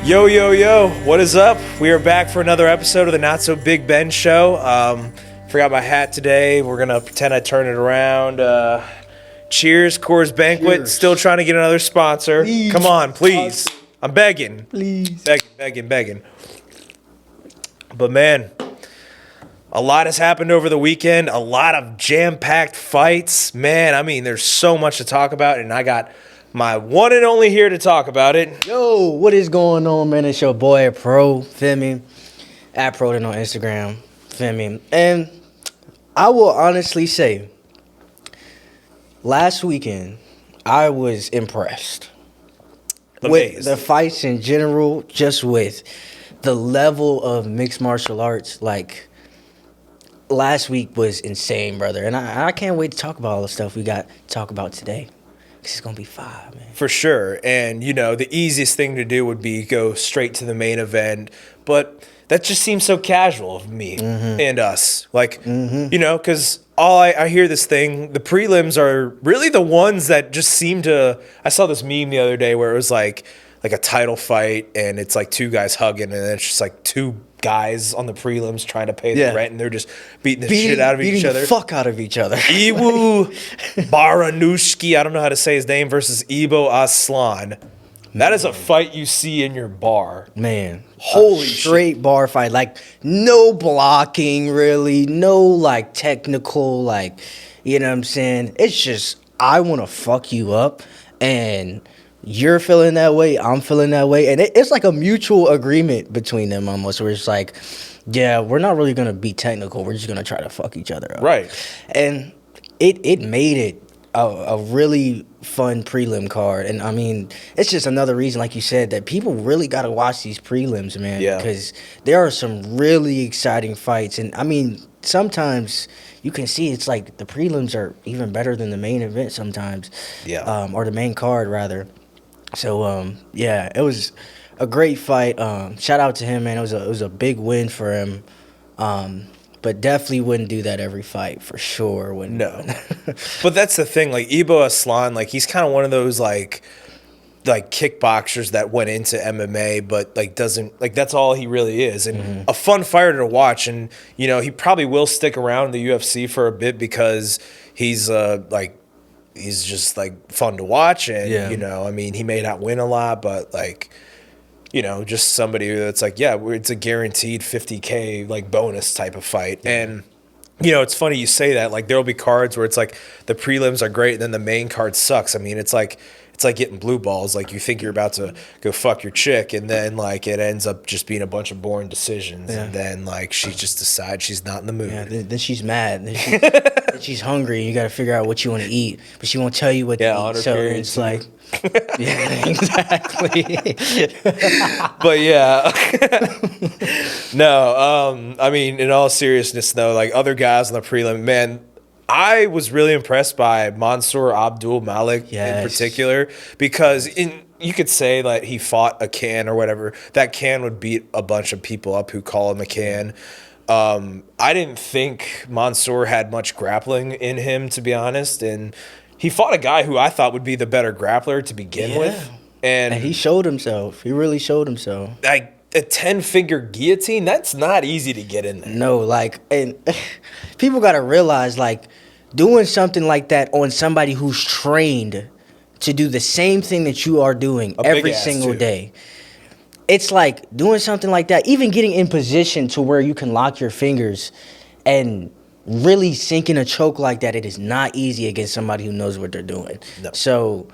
Yo, yo, yo, what is up? We are back for another episode of the Not So Big Ben Show. Forgot my hat today. We're going to pretend I turn it around. Cheers, Coors Banquet. Cheers. Still trying to get another sponsor. Please. Come on, please. I'm begging. Please. Begging. But man, a lot has happened over the weekend. A lot of jam-packed fights. Man, I mean, there's so much to talk about, and I got my one and only here to talk about it. Yo, what is going on, man? It's your boy Pro, feel me? At Proden on Instagram, feel me? And I will honestly say, last weekend, I was impressed. Amazing. With the fights in general, just with the level of mixed martial arts, like, last week was insane, brother. And I can't wait to talk about all the stuff we got to talk about today. It's going to be fire, man. For sure. And, you know, the easiest thing to do would be go straight to the main event. But that just seems so casual of me and us. Like, you know, because I hear this thing, the prelims are really the ones that just seem to. I saw this meme the other day where it was like a title fight and it's like two guys hugging and then it's just like two guys on the prelims trying to pay the rent and they're just beating the shit out of each other. Beating the fuck out of each other. Iwu Baranushki, I don't know how to say his name, versus Ibo Aslan. That is a fight you see in your bar. Man. Holy straight bar fight. Like, no blocking, really. No, like, technical, like, you know what I'm saying? It's just, I want to fuck you up, and you're feeling that way, I'm feeling that way. And it's like a mutual agreement between them almost, where it's like, yeah, we're not really going to be technical. We're just going to try to fuck each other up. Right. And it made it a really fun prelim card. And, I mean, it's just another reason, like you said, that people really got to watch these prelims, man. Yeah. Because there are some really exciting fights. And, I mean, sometimes you can see it's like the prelims are even better than the main event sometimes. Yeah. Or the main card, rather. So, yeah, it was a great fight. Shout out to him, man. It was a big win for him. But definitely wouldn't do that every fight, for sure. No. But that's the thing. Like, Ibo Aslan, like, he's kind of one of those, like kickboxers that went into MMA, but, like, doesn't, like, that's all he really is. And a fun fighter to watch. And, you know, he probably will stick around in the UFC for a bit because he's, he's just, like, fun to watch. And, you know, I mean, he may not win a lot, but, like, you know, just somebody that's like, yeah, it's a guaranteed $50K, like, bonus type of fight. Yeah. And, you know, it's funny you say that. Like, there'll be cards where it's like the prelims are great and then the main card sucks. I mean, it's like getting blue balls. Like, you think you're about to go fuck your chick, and then, like, it ends up just being a bunch of boring decisions. Yeah. And then, like, she just decides she's not in the mood. Yeah, then she's mad. Then she's hungry. You got to figure out what you want to eat, but she won't tell you what to eat. So it's like, yeah, exactly. But yeah, no. I mean, in all seriousness, though, like, other guys on the prelim, man, I was really impressed by Mansour Abdul Malik in particular, because you could say that he fought a can or whatever. That can would beat a bunch of people up who call him a can. I didn't think Mansour had much grappling in him, to be honest, and he fought a guy who I thought would be the better grappler to begin with. And he showed himself. He really showed himself. Like, a 10-finger guillotine, that's not easy to get in there. No, like, and people got to realize, like, doing something like that on somebody who's trained to do the same thing that you are doing every single day. It's like doing something like that, even getting in position to where you can lock your fingers and really sink in a choke like that. It is not easy against somebody who knows what they're doing. No. So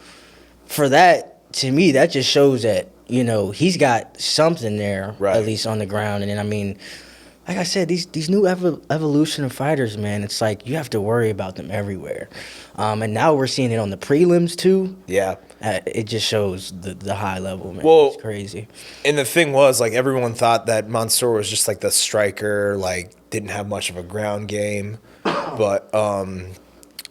for that, to me, that just shows that, you know, he's got something there, at least on the ground. And then, I mean, like I said, these new evolution of fighters, man, it's like you have to worry about them everywhere. And now we're seeing it on the prelims, too. Yeah. It just shows the high level, man. Well, it's crazy. And the thing was, like, everyone thought that Mansour was just, like, the striker, like, didn't have much of a ground game. But,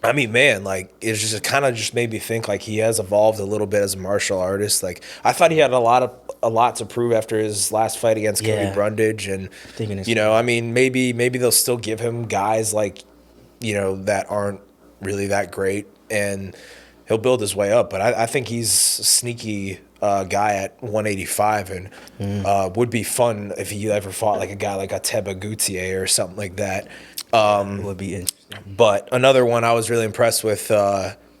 I mean, man, like, it just kind of just made me think, like, he has evolved a little bit as a martial artist. Like, I thought he had a lot to prove after his last fight against Cody Brundage, and you know, I mean, maybe they'll still give him guys, like, you know, that aren't really that great, and he'll build his way up. But I think he's a sneaky guy at 185, and would be fun if he ever fought like a guy like a Teba Gutierrez or something like that. It would be interesting. But another one I was really impressed with,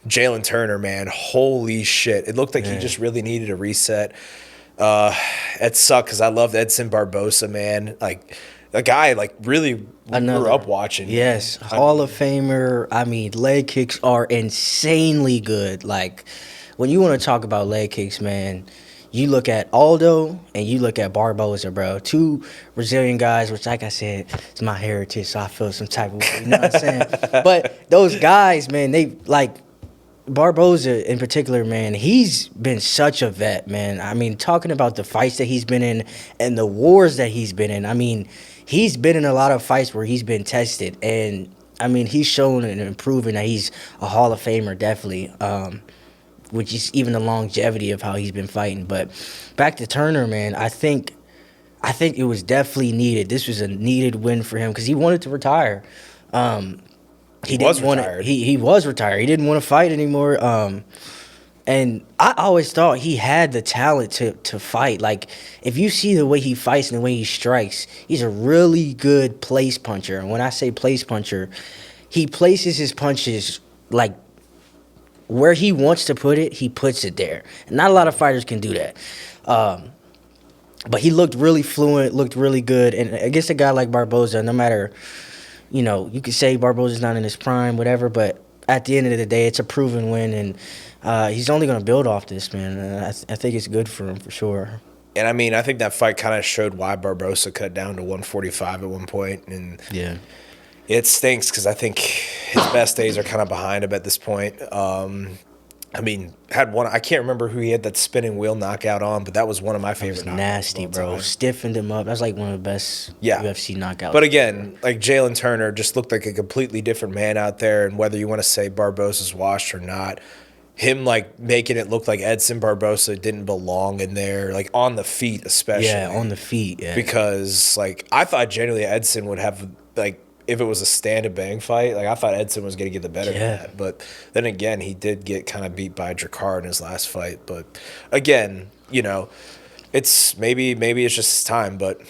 Jalin Turner, man. Holy shit. It looked like he just really needed a reset. It sucked because I loved Edson Barboza, man. Like, a guy, like, really grew up watching. Yes, Hall of Famer. I mean, leg kicks are insanely good. Like, when you want to talk about leg kicks, man, you look at Aldo and you look at Barboza, bro. Two Brazilian guys, which, like I said, it's my heritage, so I feel some type of way. You know what I'm saying? But those guys, man, they, like, Barboza in particular, man, he's been such a vet, man. I mean, talking about the fights that he's been in and the wars that he's been in, I mean, he's been in a lot of fights where he's been tested. And, I mean, he's shown and proven that he's a Hall of Famer, definitely, which is even the longevity of how he's been fighting. But back to Turner, man, I think it was definitely needed. This was a needed win for him because he wanted to retire. He was retired. He was retired. He didn't want to fight anymore. And I always thought he had the talent to fight. Like, if you see the way he fights and the way he strikes, he's a really good place puncher. And when I say place puncher, he places his punches, like, where he wants to put it, he puts it there. And not a lot of fighters can do that. But he looked really fluent, looked really good. And against a guy like Barboza, no matter, you know, you could say Barboza's not in his prime, whatever, but at the end of the day, it's a proven win. And he's only going to build off this, man. And I think it's good for him, for sure. And, I mean, I think that fight kind of showed why Barboza cut down to 145 at one point. And yeah. It stinks because I think his best days are kind of behind him at this point. I mean, had one. I can't remember who he had that spinning wheel knockout on, but that was one of my favorite. That was nasty, bro. Stiffened him up. That's like one of the best UFC knockouts. But again, like Jalin Turner just looked like a completely different man out there. And whether you want to say Barboza's washed or not, him like making it look like Edson Barboza didn't belong in there, like on the feet especially. Yeah, on the feet. Yeah. Because like I thought genuinely Edson would have like. If it was a stand and bang fight, like I thought Edson was going to get the better of that. But then again, he did get kind of beat by Drakkar in his last fight. But again, you know, it's maybe it's just his time. But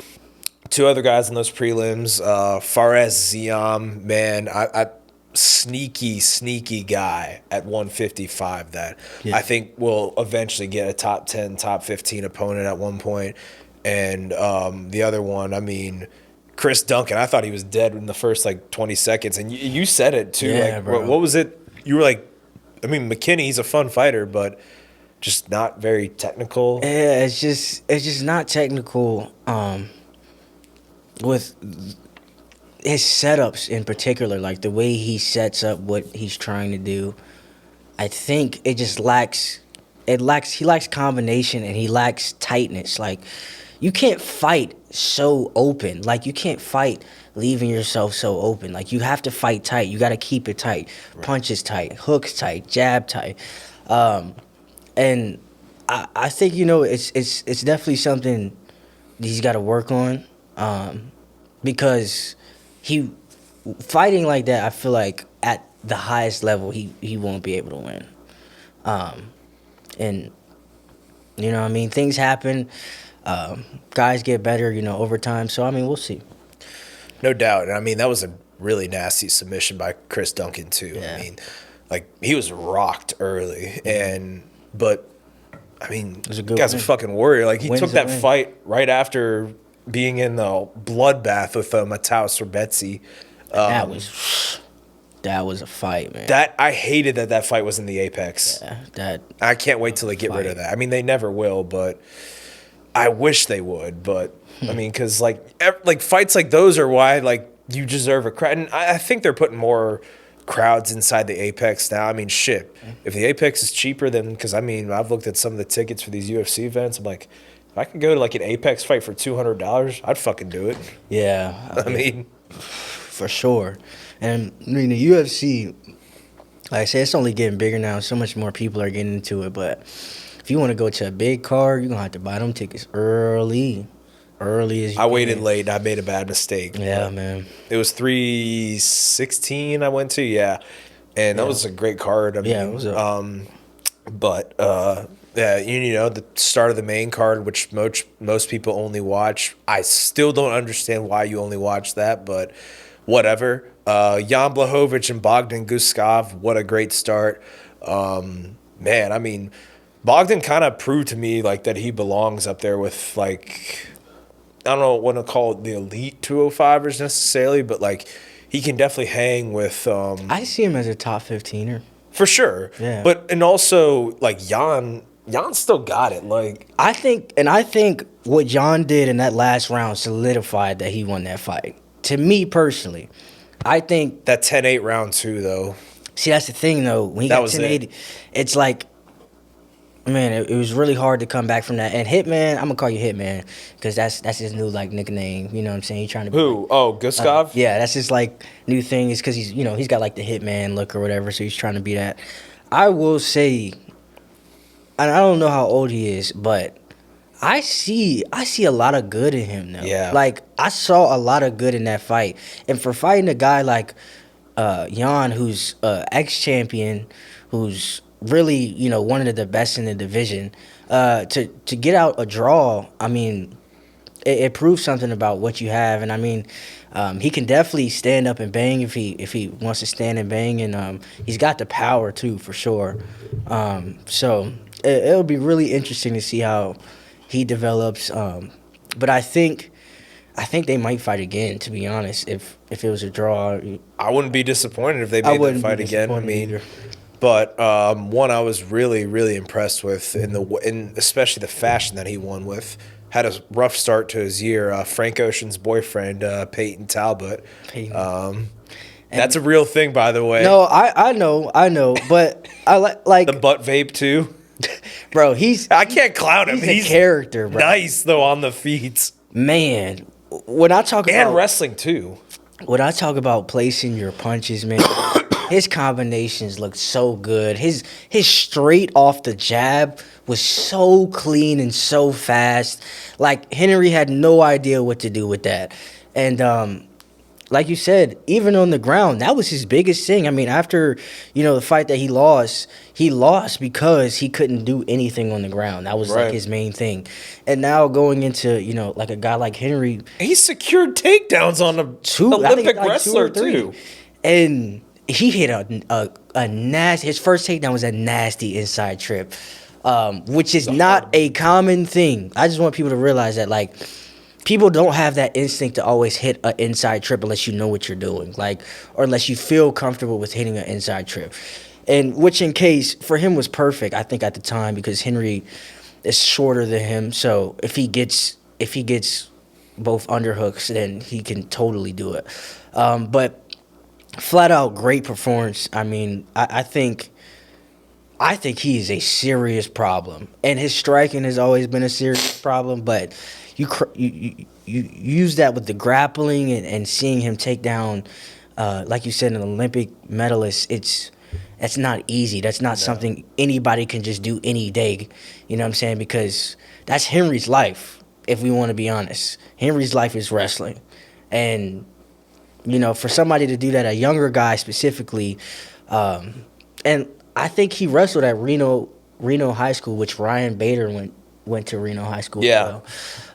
two other guys in those prelims, Fares Ziam, man, I sneaky guy at 155 that I think will eventually get a top 10, top 15 opponent at one point. And the other one, I mean, Chris Duncan, I thought he was dead in the first, like, 20 seconds. And you said it, too. Yeah, like, bro. What was it? You were like, I mean, McKinney, he's a fun fighter, but just not very technical. Yeah, it's just not technical with his setups in particular, like the way he sets up what he's trying to do. I think it just lacks he lacks combination and he lacks tightness. Like, you can't fight so open. Like, you can't fight leaving yourself so open. Like, you have to fight tight. You got to keep it tight. Right. Punches tight, hooks tight, jab tight. And I think, you know, it's definitely something he's got to work on. Because fighting like that, I feel like at the highest level, he won't be able to win. And, you know what I mean? Things happen. Guys get better, you know, over time. So, I mean, we'll see. No doubt. And, I mean, that was a really nasty submission by Chris Duncan, too. Yeah. I mean, like, he was rocked early. But, I mean, the guy's a fucking warrior. Like, he took that fight right after being in the bloodbath with Mateusz Rebetzi. That was a fight, man. I hated that fight was in the Apex. Yeah, I can't wait till they get rid of that. I mean, they never will, but I wish they would. But I mean, because like fights like those are why like you deserve a crowd. And I think they're putting more crowds inside the Apex now. I mean, shit. If the Apex is cheaper than, because I mean, I've looked at some of the tickets for these UFC events. I'm like, if I could go to like an Apex fight for $200, I'd fucking do it. Yeah, I mean, for sure. And I mean, the UFC, like I said, it's only getting bigger now. So much more people are getting into it. But if you want to go to a big card, you're going to have to buy them tickets early as you I waited late. I made a bad mistake. Yeah, man. It was 316 I went to, yeah. and that was a great card. I mean, it was yeah, the start of the main card, which most people only watch. I still don't understand why you only watch that, but whatever. Jan Blachowicz and Bogdan Guskov, what a great start. Man, I mean, Bogdan kind of proved to me like that he belongs up there with like, I don't know what to call it, the elite 205ers necessarily, but like he can definitely hang with. I see him as a top 15er. For sure. Yeah. But, and also, like, Jan still got it. Like, I think what Jan did in that last round solidified that he won that fight. To me personally, I think that 10-8 round 2, though. See, that's the thing, though. When he got 10-8, it's like, man, it was really hard to come back from that. And Hitman, I'm gonna call you Hitman because that's his new like nickname. You know what I'm saying? He's trying to. Who? Guskov? Yeah, that's his like new thing. Is because he's got like the Hitman look or whatever, so he's trying to be that. I will say, and I don't know how old he is, but I see a lot of good in him now. Yeah. Like I saw a lot of good in that fight, and for fighting a guy like Jan, who's ex-champion, who's really, one of the best in the division, to get out a draw, I mean, it proves something about what you have. And I mean, he can definitely stand up and bang if he wants to stand and bang, and he's got the power too, for sure. So it'll be really interesting to see how he develops. But I think they might fight again, to be honest. If it was a draw, I wouldn't be disappointed if they made that fight again. I mean. Either. But one I was really, really impressed with, in especially the fashion that he won with. Had a rough start to his year. Frank Ocean's boyfriend, Peyton Talbot. That's a real thing, by the way. No, I know, but I like the butt vape too. Bro, I can't clown him. He's a character, bro. Nice though on the feet. Man, when I talk about wrestling too. When I talk about placing your punches, man. His combinations looked so good. His straight off the jab was so clean and so fast. Like, Henry had no idea what to do with that. And like you said, even on the ground, that was his biggest thing. I mean, after, the fight that he lost because he couldn't do anything on the ground. That was like his main thing. And now going into, like a guy like Henry. He secured takedowns on a Olympic wrestler too. And he hit a nasty. His first takedown was a nasty inside trip, which is not a common thing. I just want people to realize that, like, people don't have that instinct to always hit an inside trip unless you know what you're doing, like, or unless you feel comfortable with hitting an inside trip. And which, in case for him, was perfect, I think, at the time, because Henry is shorter than him. So if he gets both underhooks, then he can totally do it. But flat out great performance. I mean, I think he is a serious problem, and his striking has always been a serious problem. But you use that with the grappling and seeing him take down, like you said, an Olympic medalist. That's not easy. That's not something anybody can just do any day. You know what I'm saying? Because that's Henry's life. If we want to be honest, Henry's life is wrestling, and for somebody to do that, a younger guy specifically, and I think he wrestled at Reno High School, which Ryan Bader went to Reno High School. Yeah.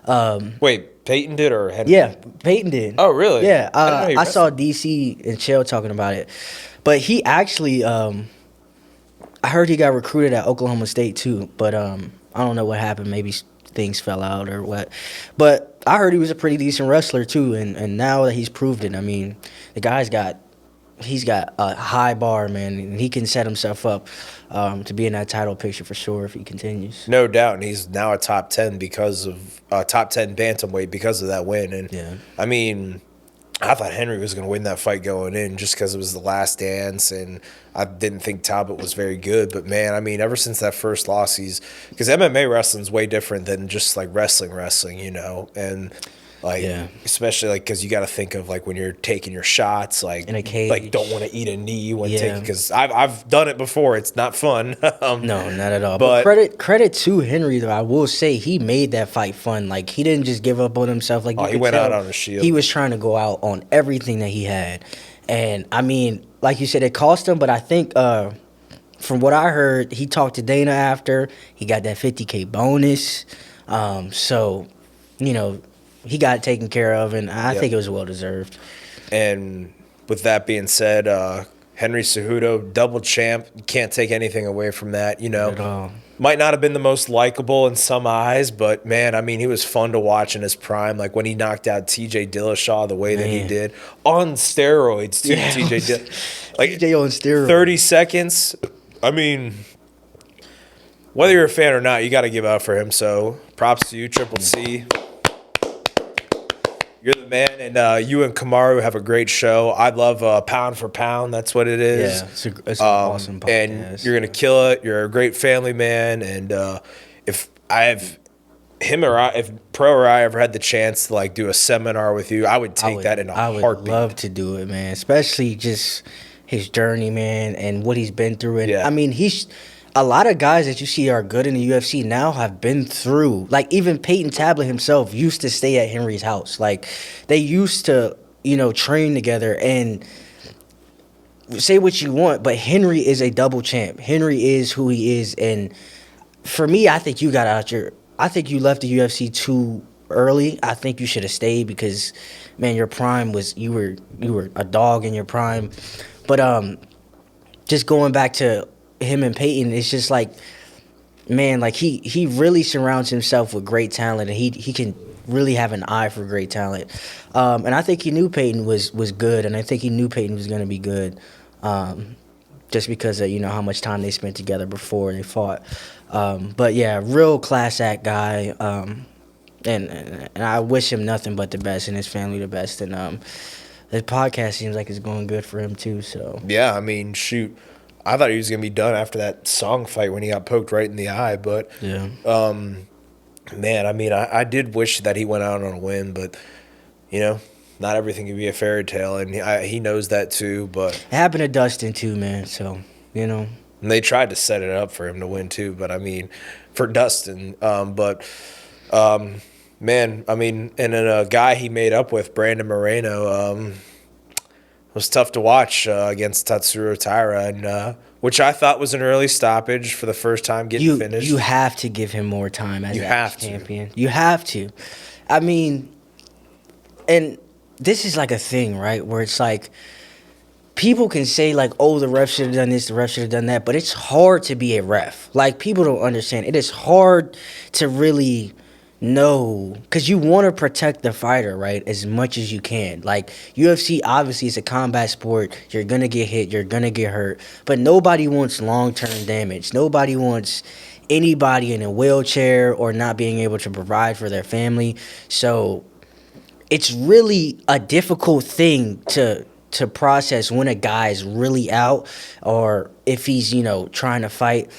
As well. Wait, Peyton did or Henry? Yeah, Peyton did. Oh, really? Yeah. I saw DC and Chael talking about it, but he actually, I heard he got recruited at Oklahoma State too, but I don't know what happened. Maybe things fell out or what, but I heard he was a pretty decent wrestler too, and now that he's proved it, I mean, the guy's got a high bar, man, and he can set himself up to be in that title picture for sure if he continues. No doubt, and he's now a top 10 because of top 10 bantamweight because of that win. And yeah. I mean, I thought Henry was going to win that fight going in just because it was the last dance, and I didn't think Talbot was very good. But, man, I mean, ever since that first loss, because MMA wrestling's way different than just, like, wrestling, and, like, especially, like, because you got to think of, like, when you're taking your shots, like, in a cage. Like, don't want to eat a knee when taking, because I've done it before. It's not fun. No, not at all. But credit to Henry, though. I will say he made that fight fun. Like, he didn't just give up on himself. Like, he went out on a shield. He was trying to go out on everything that he had. And I mean, like you said, it cost him, but I think from what I heard, he talked to Dana after. He got that $50K bonus. So, you know, he got it taken care of, and I think it was well deserved. And with that being said, Henry Cejudo, double champ, you can't take anything away from that. You know, Not at all. Might not have been the most likable in some eyes, but man, I mean, he was fun to watch in his prime. Like when he knocked out TJ Dillashaw the way that he did on steroids too. Yeah. Like TJ on steroids. 30 seconds. I mean, whether you're a fan or not, you got to give up for him. So props to you, Triple C. You're the man, and you and Kamaru have a great show. I love Pound for Pound. That's what it is. Yeah, it's an awesome podcast. And you're going to kill it. You're a great family man. And if Pro or I ever had the chance to like do a seminar with you, I would take that in a heartbeat. I would love to do it, man. Especially just his journey, man, and what he's been through. And I mean, a lot of guys that you see are good in the UFC now have been through. Like even Peyton Tablet himself used to stay at Henry's house. Like they used to, you know, train together. And say what you want, but Henry is a double champ. Henry is who he is. And for me, I think you left the UFC too early. I think you should have stayed because, man, your prime was you were a dog in your prime. But just going back to him and Peyton, it's just like, man, like he really surrounds himself with great talent, and he can really have an eye for great talent. And I think he knew Peyton was good, and I think he knew Peyton was going to be good, just because of, you know, how much time they spent together before they fought. But yeah, real class act guy, and I wish him nothing but the best and his family the best. And the podcast seems like it's going good for him too. So yeah, I mean, shoot. I thought he was going to be done after that Song fight when he got poked right in the eye. But, man, I mean, I did wish that he went out on a win. But, you know, not everything can be a fairy tale. And he knows that too. But it happened to Dustin too, man. So, you know. And they tried to set it up for him to win too. But, I mean, for Dustin. Man, I mean, and then a guy he made up with, Brandon Moreno, was tough to watch against Tatsuro Taira, and which I thought was an early stoppage for the first time getting finished. You have to give him more time as a champion. You have to. I mean, and this is like a thing, right, where it's like people can say like, oh, the ref should have done this, the ref should have done that, but it's hard to be a ref. Like, people don't understand. It is hard to really know, because you want to protect the fighter, right, as much as you can. Like, UFC obviously is a combat sport. You're going to get hit. You're going to get hurt. But nobody wants long-term damage. Nobody wants anybody in a wheelchair or not being able to provide for their family. So it's really a difficult thing to process when a guy is really out or if he's, you know, trying to fight.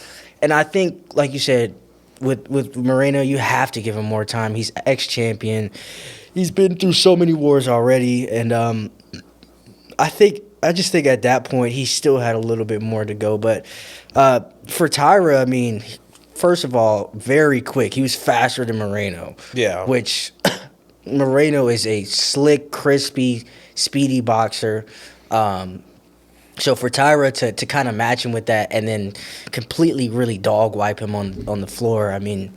And I think, like you said, with Moreno, you have to give him more time. He's ex-champion. He's been through so many wars already, and I just think at that point he still had a little bit more to go. But for Taira, I mean, first of all, very quick. He was faster than Moreno. Yeah. Which Moreno is a slick, crispy, speedy boxer. So for Taira to kind of match him with that and then completely really dog wipe him on the floor, I mean,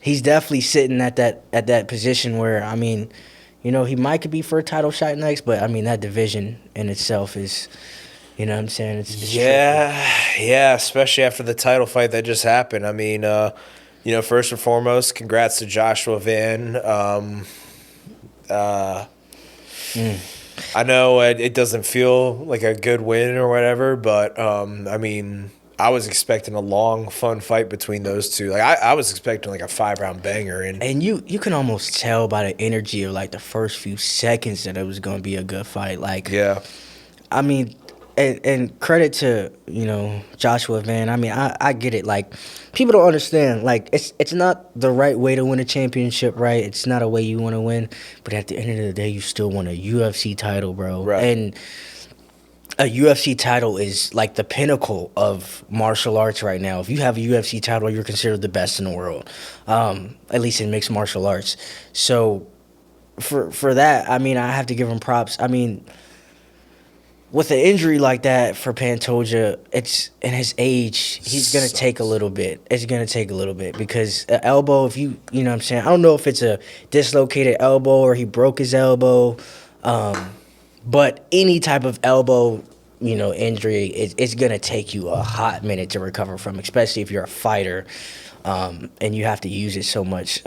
he's definitely sitting at that position where, I mean, you know, he might could be for a title shot next, but I mean, that division in itself is, you know what I'm saying? It's yeah, especially after the title fight that just happened. I mean, you know, first and foremost, congrats to Joshua Van. I know it doesn't feel like a good win or whatever, but I mean, I was expecting a long, fun fight between those two. Like I was expecting like a 5-round banger, and you can almost tell by the energy of like the first few seconds that it was going to be a good fight. Like, yeah, I mean, and credit to, you know, Joshua Van. I mean, I get it. Like, people don't understand. Like, it's not the right way to win a championship, right? It's not a way you want to win. But at the end of the day, you still want a UFC title, bro. Right. And a UFC title is like the pinnacle of martial arts right now. If you have a UFC title, you're considered the best in the world, at least in mixed martial arts. So for that, I mean, I have to give him props. I mean, with an injury like that for Pantoja, it's in his age, he's gonna take a little bit. It's gonna take a little bit because an elbow, if you know what I'm saying, I don't know if it's a dislocated elbow or he broke his elbow, but any type of elbow, injury, it's gonna take you a hot minute to recover from, especially if you're a fighter, and you have to use it so much.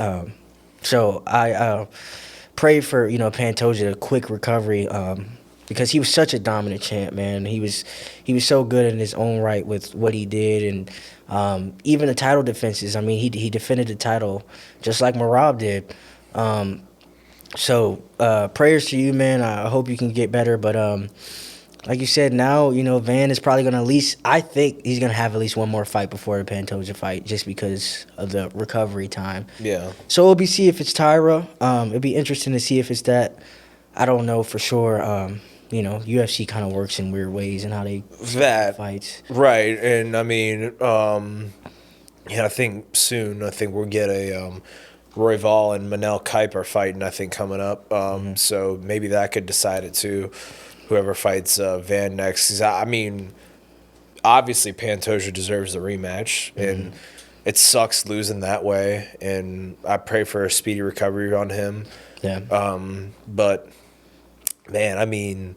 So I pray for Pantoja a quick recovery. Because he was such a dominant champ, man. He was so good in his own right with what he did, and even the title defenses. I mean, he defended the title just like Merab did. So prayers to you, man. I hope you can get better. But like you said, now Van is probably gonna I think he's gonna have at least one more fight before the Pantoja fight, just because of the recovery time. Yeah. So we'll see if it's Tyra. It'll be interesting to see if it's that. I don't know for sure. UFC kind of works in weird ways and how they fights. Right, and I mean, I think soon, we'll get a Royval and Manel Kiper fighting, I think, coming up. So maybe that could decide it too, whoever fights Van next. 'Cause I mean, obviously Pantoja deserves the rematch, and it sucks losing that way, and I pray for a speedy recovery on him. Yeah. But man, I mean,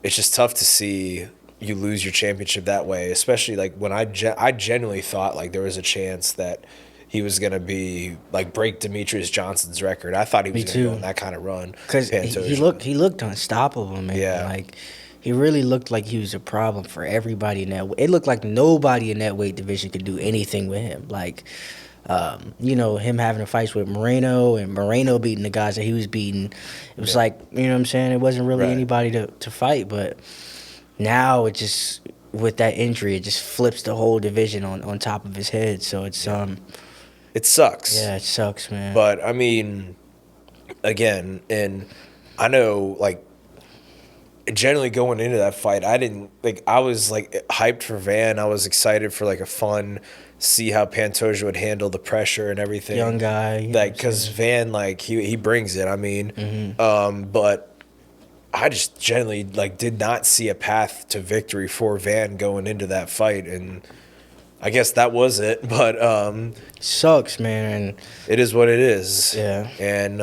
it's just tough to see you lose your championship that way, especially like when I genuinely thought like there was a chance that he was gonna be like break Demetrius Johnson's record. I thought he was gonna go on that kind of run because he looked unstoppable, man. Yeah, like he really looked like he was a problem for everybody in that. It looked like nobody in that weight division could do anything with him. Like. Him having a fight with Moreno and Moreno beating the guys that he was beating. It was like, what I'm saying? It wasn't really anybody to fight. But now it just, with that injury, it just flips the whole division on top of his head. So it's it sucks. Yeah, it sucks, man. But I mean, again, and I know like generally going into that fight, I was like hyped for Van. I was excited for like a fun, see how Pantoja would handle the pressure and everything. Young guy. Like, because Van, like, he brings it, I mean. But I just generally, like, did not see a path to victory for Van going into that fight. And I guess that was it. But sucks, man. It is what it is. Yeah. And,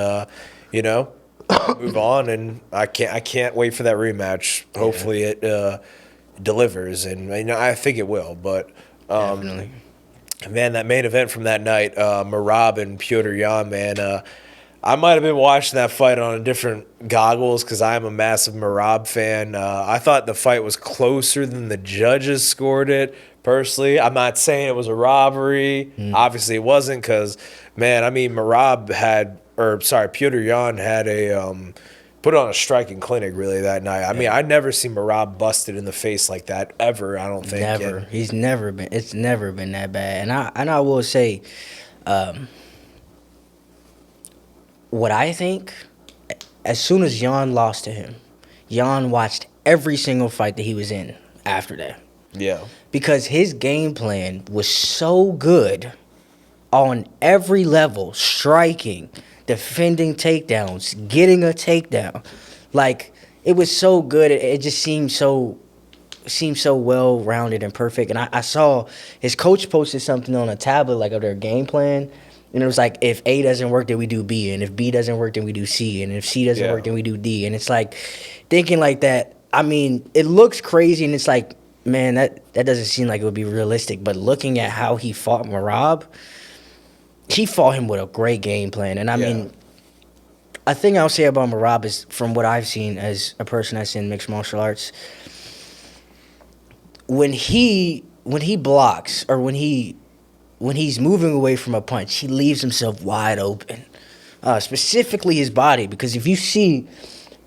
move on. And I can't wait for that rematch. Hopefully it delivers. And, I think it will. But definitely. Man, that main event from that night, Merab and Petr Yan, man, I might have been watching that fight on a different goggles because I'm a massive Merab fan. I thought the fight was closer than the judges scored it, personally. I'm not saying it was a robbery. Obviously it wasn't because, man, I mean, Petr Yan had put on a striking clinic really that night. I mean, I never seen Merab busted in the face like that ever. I don't think. Never. It's never been that bad. And I will say, what I think, as soon as Yan lost to him, Yan watched every single fight that he was in after that. Yeah. Because his game plan was so good on every level, striking, defending takedowns, getting a takedown. Like, it was so good. It just seemed so well-rounded and perfect. And I saw his coach posted something on a tablet, like, of their game plan. And it was like, if A doesn't work, then we do B. And if B doesn't work, then we do C. And if C doesn't work, then we do D. And it's like, thinking like that, I mean, it looks crazy. And it's like, man, that doesn't seem like it would be realistic. But looking at how he fought Merab, he fought him with a great game plan. And I mean, a thing I'll say about Merab is, from what I've seen as a person that's in mixed martial arts, when he blocks or when he's moving away from a punch, he leaves himself wide open, specifically his body. Because if you see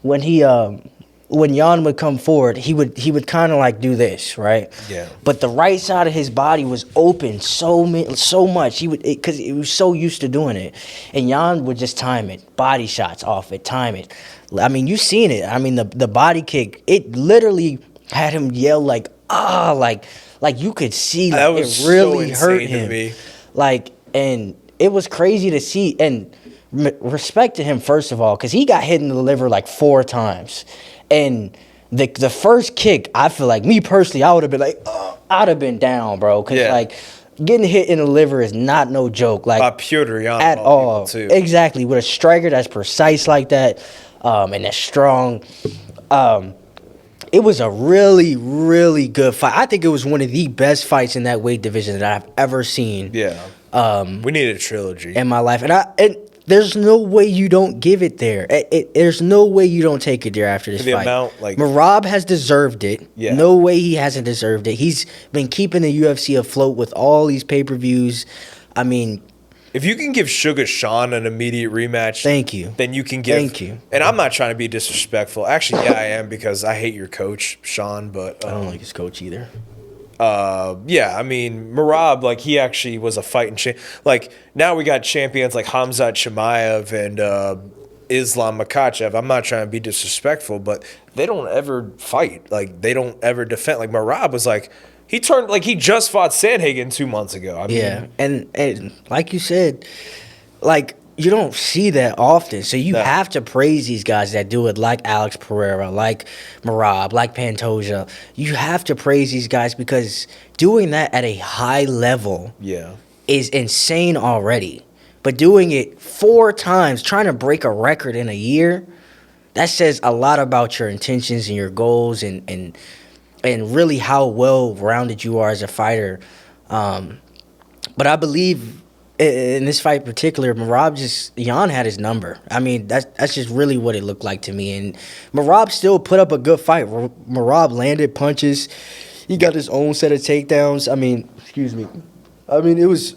when Yan would come forward, he would kind of like do this, right? Yeah. But the right side of his body was open so much. Because he was so used to doing it, and Yan would just time it, body shots off it, time it. I mean, you seen it. I mean, the body kick, it literally had him yell like, like you could see, like, it really hurt him. Like, and it was crazy to see. And respect to him, first of all, because he got hit in the liver like 4 times. And the first kick, I feel like, me personally, I would have been like, I'd have been down, bro. Because, like, getting hit in the liver is not no joke. Like, Petr at all. Too. Exactly. With a striker that's precise like that, and that's strong. It was a really, really good fight. I think it was one of the best fights in that weight division that I've ever seen. Yeah. We need a trilogy in my life, and there's no way you don't give it there. There's no way you don't take it there after this fight. Merab has deserved it. Yeah. No way he hasn't deserved it. He's been keeping the UFC afloat with all these pay-per-views. I mean, if you can give Sugar Sean an immediate rematch, thank you. Then you can give. Thank you. And I'm not trying to be disrespectful. Actually, yeah, I am, because I hate your coach, Sean. But I don't like his coach either. Yeah, I mean, Merab, like, he actually was a fighting like, now we got champions like Khamzat Chimaev and Islam Makhachev. I'm not trying to be disrespectful, but they don't ever fight. Like, they don't ever defend. Like, Merab was like, he just fought Sandhagen 2 months ago. I mean, yeah, and like you said, like, you don't see that often. So you have to praise these guys that do it, like Alex Pereira, like Merab, like Pantoja. You have to praise these guys because doing that at a high level is insane already. But doing it 4 times, trying to break a record in a year, that says a lot about your intentions and your goals and really how well-rounded you are as a fighter. But I believe in this fight in particular, Merab Jan had his number. I mean, that's just really what it looked like to me. And Merab still put up a good fight. Merab landed punches. He got his own set of takedowns. I mean, excuse me. I mean, it was,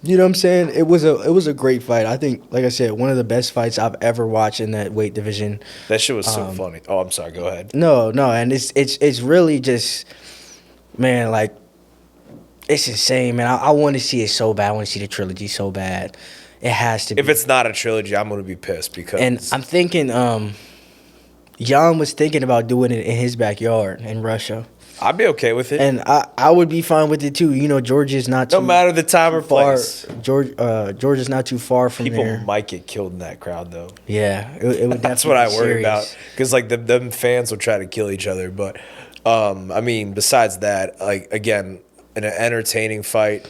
you know what I'm saying? It was a great fight. I think, like I said, one of the best fights I've ever watched in that weight division. That shit was so funny. Oh, I'm sorry. Go ahead. No, and it's really just, man, like, it's insane, man. I want to see it so bad. I want to see the trilogy so bad. It has to be. If it's not a trilogy, I'm going to be pissed because... And I'm thinking, Jan was thinking about doing it in his backyard in Russia. I'd be okay with it. And I would be fine with it, too. You know, Georgia's not too... No matter the time or place. Georgia's not too far from there. People might get killed in that crowd, though. Yeah, it would definitely That's what I worry serious. about. Because, like, them fans will try to kill each other. But, I mean, besides that, like, again... an entertaining fight,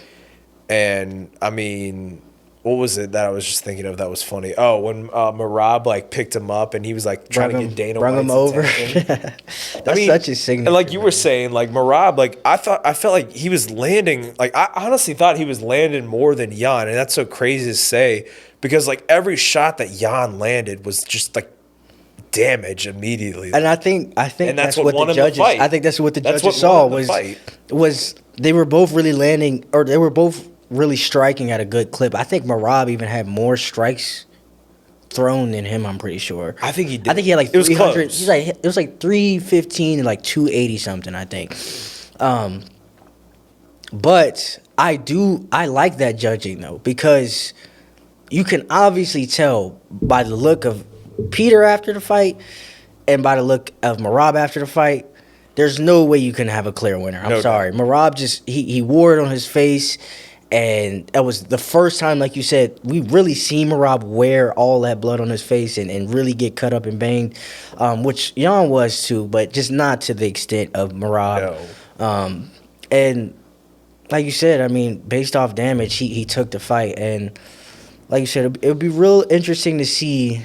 and I mean, what was it that I was just thinking of that was funny? Oh, when Merab like picked him up and he was like trying to get Dana White's him over. That's such a signature. And like you were saying, like Merab, like I felt like he was landing. Like I honestly thought he was landing more than Jan, and that's so crazy to say because like every shot that Jan landed was just like damage immediately. And I think that's what the judges. I think that's what the judges saw was they were both really landing, or they were both really striking at a good clip. I think Merab even had more strikes thrown than him. I'm pretty sure. I think he did. I think he had like 300. He's like it was like 315 and like 280 something. I think. But I like that judging though because you can obviously tell by the look of Petr after the fight and by the look of Merab after the fight, there's no way you can have a clear winner. I'm sorry. Merab just, he wore it on his face, and that was the first time, like you said, we really seen Merab wear all that blood on his face and really get cut up and banged, which Jan was too, but just not to the extent of Merab. No. And like you said, I mean, based off damage, he took the fight. And like you said, it would be real interesting to see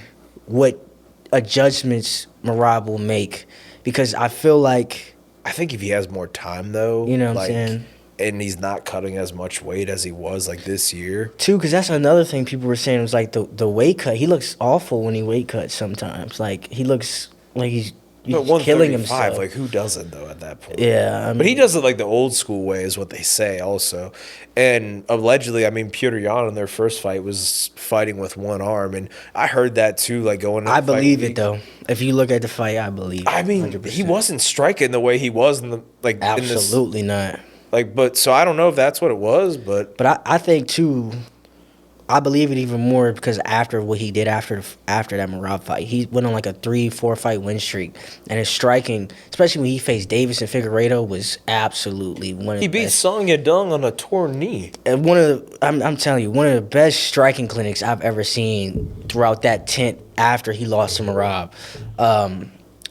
what adjustments Merab will make, because I feel like I think if he has more time though, you know what I'm saying, and he's not cutting as much weight as he was like this year too, because that's another thing people were saying was like the weight cut. He looks awful when he weight cuts sometimes. Like he looks like he's killing himself. Like who doesn't though at that point? Yeah, I mean, but he does it like the old school way, is what they say also. And allegedly, I mean, Petr Yan in their first fight was fighting with one arm, and I heard that too. Like going, I believe it though. If you look at the fight, I believe. I mean, 100%. He wasn't striking the way he was in the like. Absolutely not. Like, but so I don't know if that's what it was, but I think too. I believe it even more because after what he did after that Merab fight, he went on like a 3-4 fight win streak, and his striking, especially when he faced Davis and Figueiredo, was absolutely one of the best. He beat Song Yadong on a torn knee. And I'm telling you, one of the best striking clinics I've ever seen throughout that tent after he lost to Merab.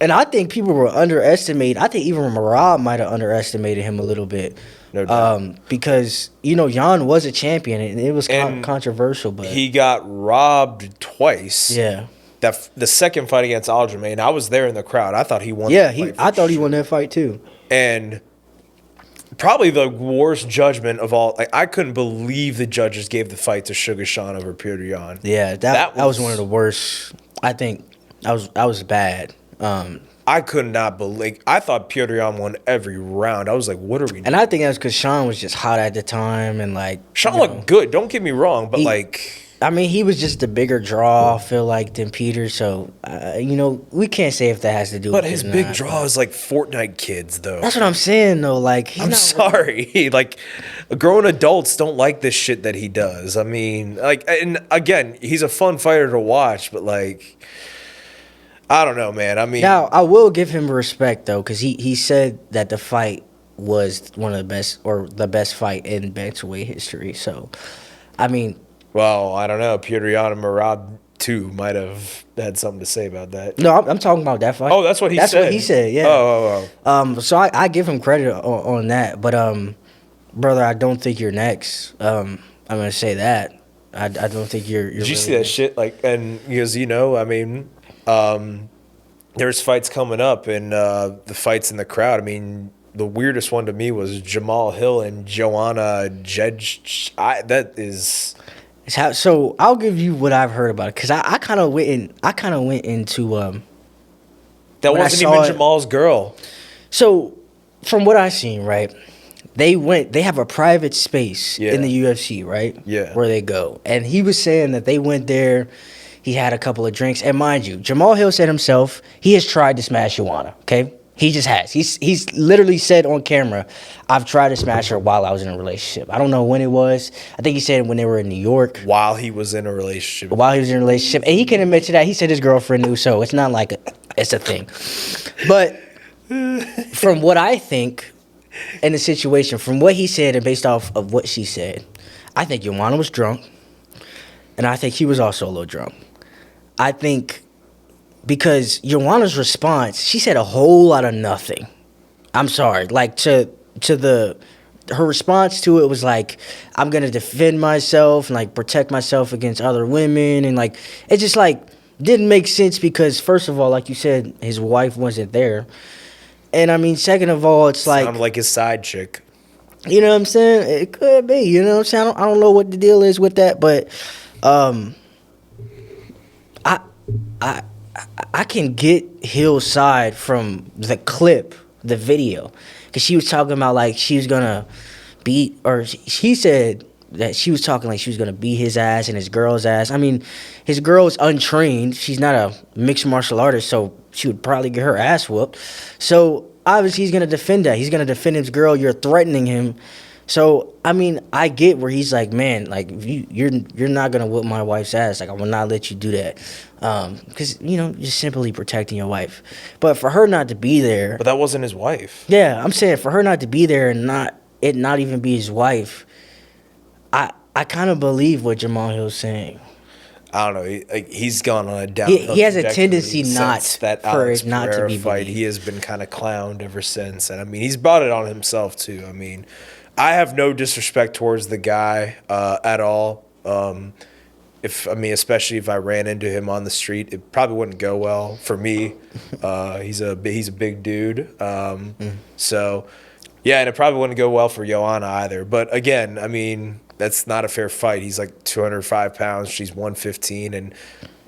And I think people were underestimating. I think even Merab might have underestimated him a little bit. No doubt. Because, Jan was a champion, and it was controversial. But he got robbed twice. Yeah. The second fight against Aljamain, I was there in the crowd. I thought he won. Yeah, I thought he won that fight too. And probably the worst judgment of all. Like, I couldn't believe the judges gave the fight to Sugar Sean over Petr Yan. Yeah, that was one of the worst. I think that was bad. I could not believe. I thought Petr Yan won every round. I was like, "What are we doing?" And I think that's because Sean was just hot at the time, and Sean looked good. Don't get me wrong, but he was just the bigger draw. I feel like than Petr. So we can't say if that has to do. But with his it or big not, draw is like Fortnite kids, though. That's what I'm saying, though. I'm sorry. Grown adults don't like this shit that he does. I mean, and again, he's a fun fighter to watch, but I don't know, man. I mean, now I will give him respect though, because he said that the fight was one of the best or the best fight in bantamweight history. So, I mean, well, I don't know. Petr Yan and Merab too might have had something to say about that. No, I'm talking about that fight. Oh, that's what he said. That's what he said. Yeah. Oh. So I give him credit on that, but brother, I don't think you're next. I'm gonna say that. I don't think you're. Did you see that shit? And because I mean. There's fights coming up, and the fights in the crowd. I mean, the weirdest one to me was Jamal Hill and Joanna Jedge. That is. So I'll give you what I've heard about it, because I kind of went into. That wasn't even Jamal's girl. So, from what I've seen, right, they have a private space in the UFC, right? Yeah. Where they go, and he was saying that they went there. He had a couple of drinks. And mind you, Jamal Hill said himself, he has tried to smash Joanna, okay? He just has. He's literally said on camera, I've tried to smash her while I was in a relationship. I don't know when it was. I think he said when they were in New York. While he was in a relationship. While he was in a relationship. And he can admit to that. He said his girlfriend knew, so it's not like it's a thing. But from what I think in the situation, from what he said and based off of what she said, I think Joanna was drunk. And I think he was also a little drunk. I think because Joanna's response, she said a whole lot of nothing. I'm sorry. Her response to it was I'm going to defend myself and protect myself against other women. And it just didn't make sense because, first of all, like you said, his wife wasn't there. And I mean, second of all, it's sounded like his side chick. You know what I'm saying? It could be. You know what I'm saying? I don't know what the deal is with that, but I can get Hill's side from the clip, the video, because she was talking about she was gonna beat, or he said that she was talking she was gonna beat his ass and his girl's ass. I mean, his girl's untrained. She's not a mixed martial artist, so she would probably get her ass whooped. So obviously he's gonna defend that. He's gonna defend his girl. You're threatening him. So, I mean, I get where he's man, you're not going to whip my wife's ass. I will not let you do that. Because, you're simply protecting your wife. But for her not to be there. But that wasn't his wife. Yeah, I'm saying for her not to be there and not even be his wife, I kind of believe what Jamal Hill's saying. I don't know. He's gone on a downhill. He has a tendency not for it not to be fight. He has been kind of clowned ever since. And, I mean, he's brought it on himself, too. I mean, I have no disrespect towards the guy at all. Especially if I ran into him on the street, it probably wouldn't go well for me. He's a big dude. So, yeah, and it probably wouldn't go well for Joanna either. But again, I mean, that's not a fair fight. He's 205 pounds. She's 115, and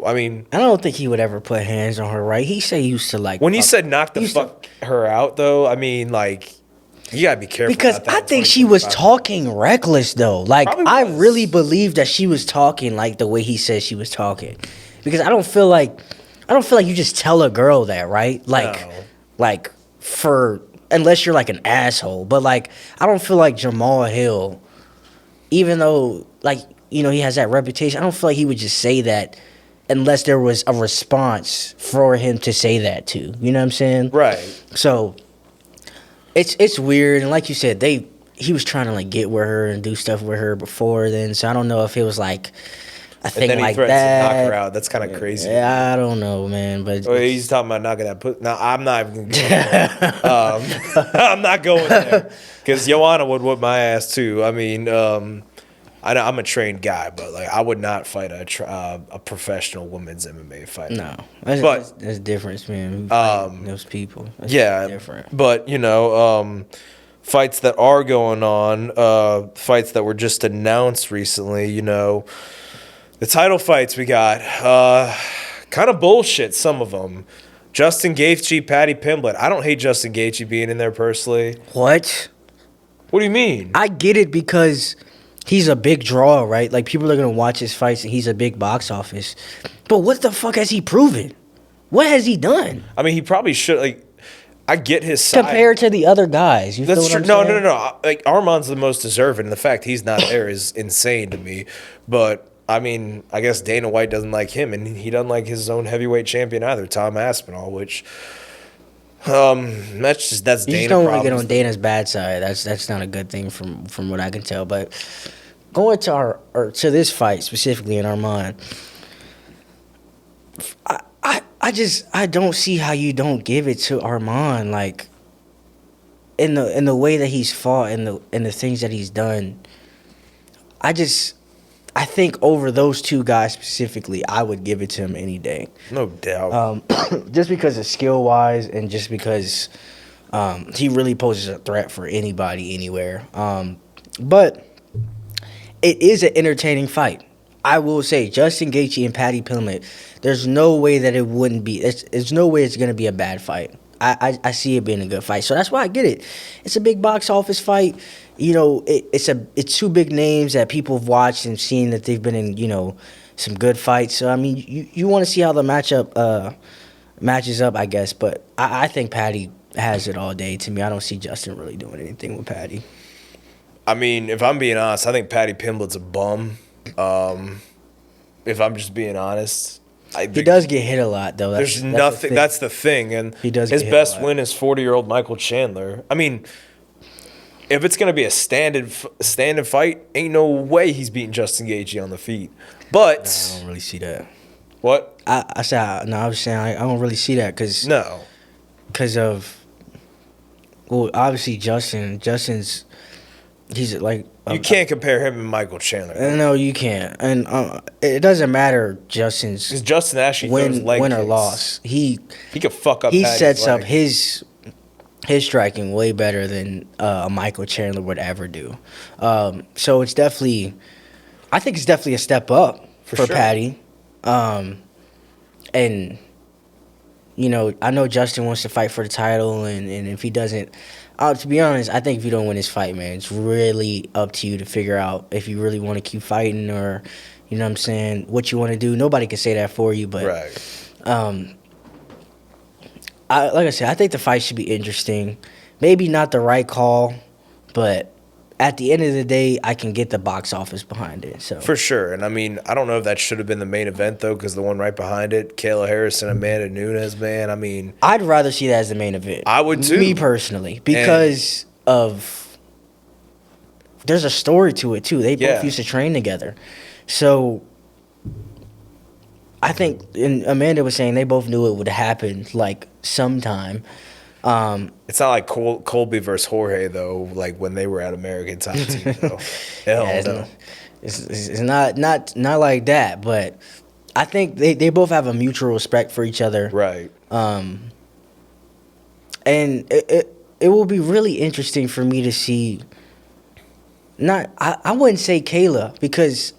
I mean, I don't think he would ever put hands on her, right? He said he used to when he said knock the fuck her out, though. I mean, you gotta be careful. Because I think she was talking reckless, though. I really believe that she was talking the way he said she was talking. Because I don't feel like you just tell a girl that, right? Unless you're an asshole. But I don't feel like Jamal Hill, even though he has that reputation, I don't feel like he would just say that unless there was a response for him to say that to. You know what I'm saying? Right. So it's weird, and like you said, he was trying to get with her and do stuff with her before then. So I don't know if it was a thing then he like threatens that. to knock her out. That's kind of crazy. Yeah, I don't know, man. But he's talking about knocking that put. Now I'm not even. I'm not going there because Joanna would whip my ass too. I mean, I'm a trained guy, but like I would not fight a professional women's MMA fight. No, that's different, man. Those people. That's different. But fights that are going on, fights that were just announced recently. The title fights we got, kind of bullshit. Some of them. Justin Gaethje, Paddy Pimblett. I don't hate Justin Gaethje being in there personally. What? What do you mean? I get it because he's a big draw, right? Like, people are going to watch his fights, and he's a big box office. But what the fuck has he proven? What has he done? I mean, he probably should, like, I get his side. Compared to the other guys. You That's feel true. what I'm saying? No. Like, Arman's the most deserving. The fact he's not there is insane to me. But, I mean, I guess Dana White doesn't like him, and he doesn't like his own heavyweight champion either, Tom Aspinall, which... that's you Dana. just don't want to get on Dana's bad side. That's not a good thing from what I can tell. But going to to this fight specifically in Arman, I don't see how you don't give it to Arman, like in the way that he's fought and the things that he's done. I think over those two guys specifically, I would give it to him any day. No doubt. Just because of skill-wise and just because he really poses a threat for anybody, anywhere. But it is an entertaining fight. I will say, Justin Gaethje and Paddy Pimblett, there's no way that it wouldn't be. There's no way it's going to be a bad fight. I see it being a good fight. So that's why I get it. It's a big box office fight. It's two big names that people have watched and seen that they've been in, some good fights. So, I mean, you want to see how the matchup matches up, I guess. But I think Paddy has it all day. To me, I don't see Justin really doing anything with Paddy. I mean, if I'm being honest, I think Paddy Pimblett's a bum. If I'm just being honest. He does get hit a lot, though. There's nothing. That's the thing. And he does his best win is 40-year-old Michael Chandler. I mean, if it's going to be a standing fight, ain't no way he's beating Justin Gaethje on the feet. But I don't really see that. What? I was saying I don't really see that because of, well, obviously Justin's he's like you can't compare him and Michael Chandler. No, you can't, and it doesn't matter Justin's because Justin actually win or loss. He could fuck up. He sets up his striking way better than Michael Chandler would ever do. So it's definitely, I think it's definitely a step up for sure. Paddy. And I know Justin wants to fight for the title, and if he doesn't, to be honest, I think if you don't win this fight, man, it's really up to you to figure out if you really want to keep fighting or, you know what I'm saying, what you want to do. Nobody can say that for you, but right. Like I said, I think the fight should be interesting. Maybe not the right call, but at the end of the day, I can get the box office behind it. So for sure. And I mean, I don't know if that should have been the main event though, because the one right behind it, Kayla Harrison, Amanda Nunes, man. I mean, I'd rather see that as the main event. I would too, me personally, because of there's a story to it too. They both used to train together, so I think, and Amanda was saying they both knew it would happen like sometime. It's not like Colby versus Jorge though, like when they were at American Top Team though. Hell no. It's not like that, but I think they both have a mutual respect for each other. Right. And it will be really interesting for me to see. I wouldn't say Kayla, because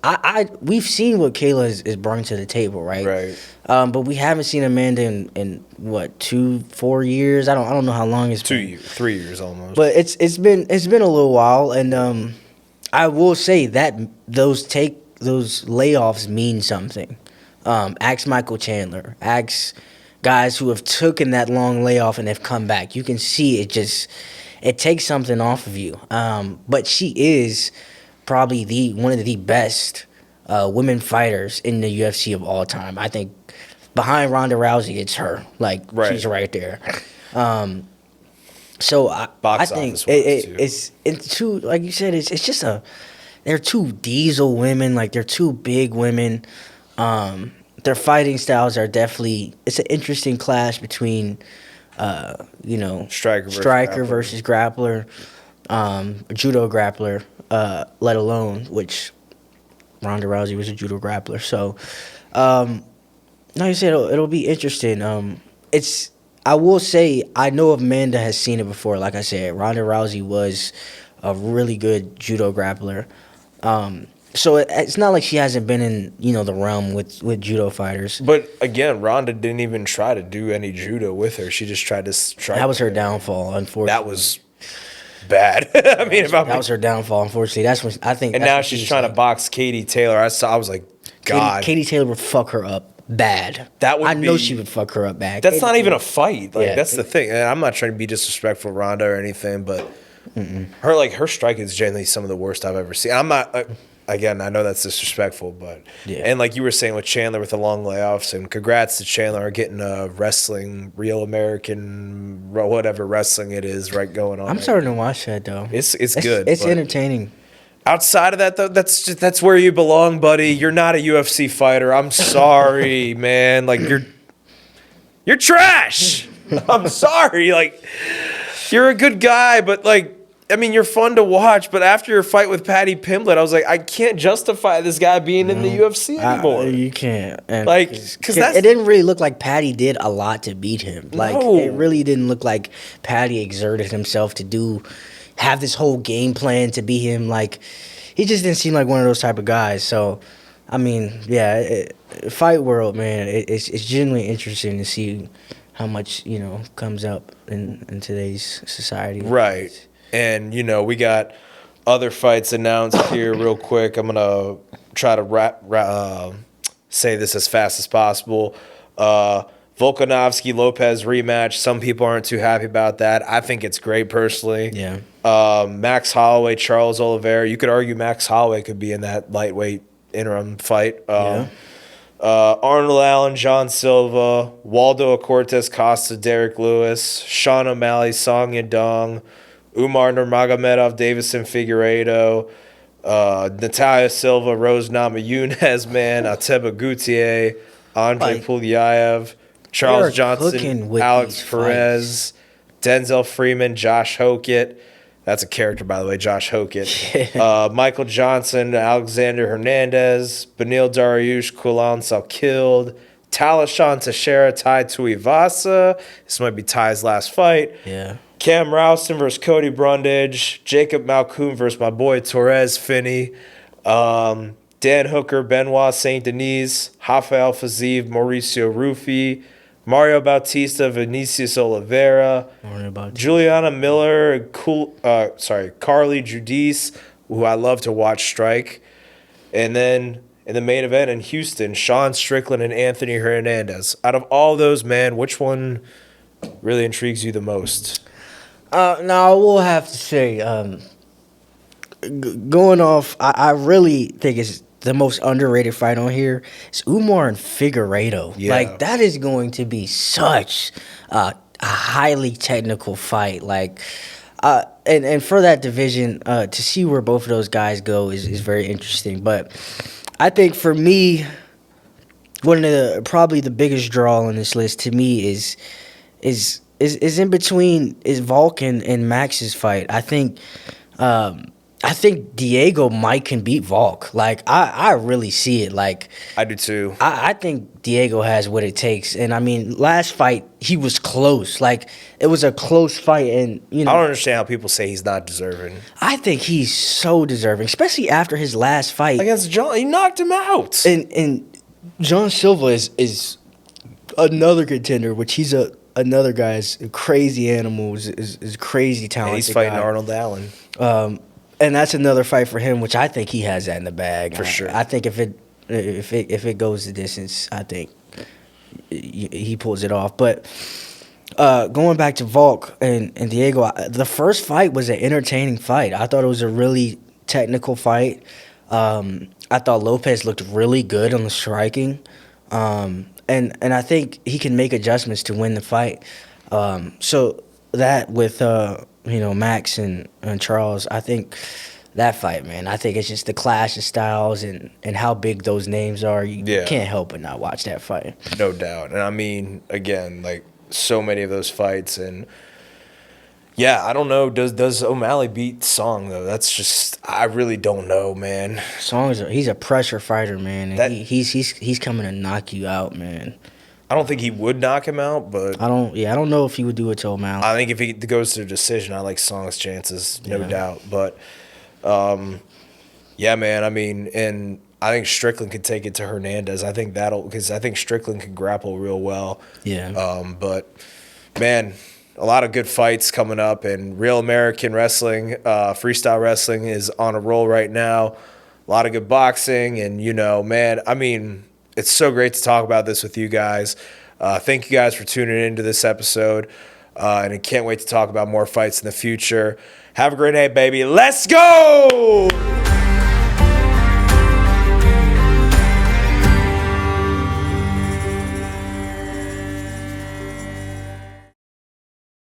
we've seen what Kayla is brought to the table, right? Right. But we haven't seen Amanda in what 4 years? I don't know how long it's been. 2 years, 3 years almost. But it's been a little while, and I will say that those layoffs mean something. Ask Michael Chandler. Ask guys who have taken that long layoff and have come back. You can see it takes something off of you. But she is probably one of the best women fighters in the UFC of all time. I think behind Ronda Rousey, it's her. Like, she's right there. So I think it's too, like you said, it's just they're two diesel women. Like, they're two big women. Their fighting styles are definitely. It's an interesting clash between, striker versus grappler, judo grappler. Let alone which Ronda Rousey was a judo grappler. So, like I said, it'll be interesting. I will say I know Amanda has seen it before. Like I said, Ronda Rousey was a really good judo grappler. So it's not like she hasn't been in the realm with judo fighters. But again, Ronda didn't even try to do any judo with her. She just tried to strike. That was her downfall, unfortunately. That was bad. That was her downfall, unfortunately. That's when I think. And now she's trying to box Katie Taylor. I was like, God. Katie Taylor would fuck her up bad. I know she would fuck her up bad. That's not even a fight. Like, that's the thing. And I'm not trying to be disrespectful to Ronda or anything, but her strike is generally some of the worst I've ever seen. I'm not. Again, I know that's disrespectful, but and like you were saying with Chandler with the long layoffs, and congrats to Chandler on getting a wrestling, real American, whatever wrestling it is, going on. I'm starting to watch that though. It's good. It's entertaining. Outside of that though, that's where you belong, buddy. You're not a UFC fighter. I'm sorry, man. Like you're trash. I'm sorry. Like you're a good guy, but like. I mean, you're fun to watch, but after your fight with Paddy Pimblett, I was like, I can't justify this guy being in the UFC anymore. You can't. Because it didn't really look like Paddy did a lot to beat him. Like, it really didn't look like Paddy exerted himself to have this whole game plan to beat him. Like, he just didn't seem like one of those type of guys. So, I mean, fight world, man, it's genuinely interesting to see how much, comes up in today's society. Right. And, we got other fights announced here real quick. I'm going to try to say this as fast as possible. Volkanovski-Lopez rematch. Some people aren't too happy about that. I think it's great personally. Yeah. Max Holloway, Charles Oliveira. You could argue Max Holloway could be in that lightweight interim fight. Arnold Allen, John Silva, Waldo Cortez Costa, Derek Lewis, Sean O'Malley, Song Yadong, Umar Nurmagomedov, Davison Figueiredo, Natalia Silva, Rose Namajunas, Ateba Gutierrez, Andre Pulyaev, Charles Johnson, Alex Perez, Denzel Freeman, Josh Hokett. That's a character, by the way, Josh Hokett. Michael Johnson, Alexander Hernandez, Benil Dariush, Kulan Salkild, Talashan Teixeira, Tai Tuivasa. This might be Ty's last fight. Yeah. Cam Rowston versus Cody Brundage, Jacob Malkoun versus my boy Torres Finney, Dan Hooker, Benoit Saint Denis, Rafael Fiziev, Mauricio Ruffi, Mario Bautista, Vinicius Oliveira, Juliana Miller, Carly Judice, who I love to watch strike, and then in the main event in Houston, Sean Strickland and Anthony Hernandez. Out of all those, man, which one really intrigues you the most? Now, I will have to say, going off, I really think it's the most underrated fight on here. It's Umar and Figueiredo. Yeah. Like, that is going to be such a highly technical fight. Like, and for that division, to see where both of those guys go is very interesting. But I think for me, probably the biggest draw on this list to me is in between Volk and Max's fight. I think Diego can beat Volk. Like, I really see it. Like, I do too. I think Diego has what it takes. And I mean, last fight he was close. Like, it was a close fight, and I don't understand how people say he's not deserving. I think he's so deserving, especially after his last fight against John. He knocked him out. And John Silva is another contender, which he's another guy is a crazy animal, is crazy talented. And he's fighting Arnold Allen. And that's another fight for him, which I think he has that in the bag. For sure. I think if it goes the distance, I think he pulls it off. But going back to Volk and Diego, the first fight was an entertaining fight. I thought it was a really technical fight. I thought Lopez looked really good on the striking. And I think he can make adjustments to win the fight. So that with Max and Charles, I think That fight, man. I think it's just the clash of styles and how big those names are. You can't help but not watch that fight. No doubt. And I mean, again, like so many of those fights and yeah, I don't know. Does O'Malley beat Song though? That's just I really don't know, man. He's a pressure fighter, man. And he's coming to knock you out, man. I don't think he would knock him out, but I don't know if he would do it to O'Malley. I think if he goes to a decision, I like Song's chances, no doubt. But yeah, man. I mean, and I think Strickland could take it to Hernandez. I think because I think Strickland can grapple real well. Yeah. But man, a lot of good fights coming up, and Real American Wrestling, freestyle wrestling is on a roll right now. A lot of good boxing, and man, I mean, it's so great to talk about this with you guys. Thank you guys for tuning into this episode, and I can't wait to talk about more fights in the future. Have a great night, baby. Let's go!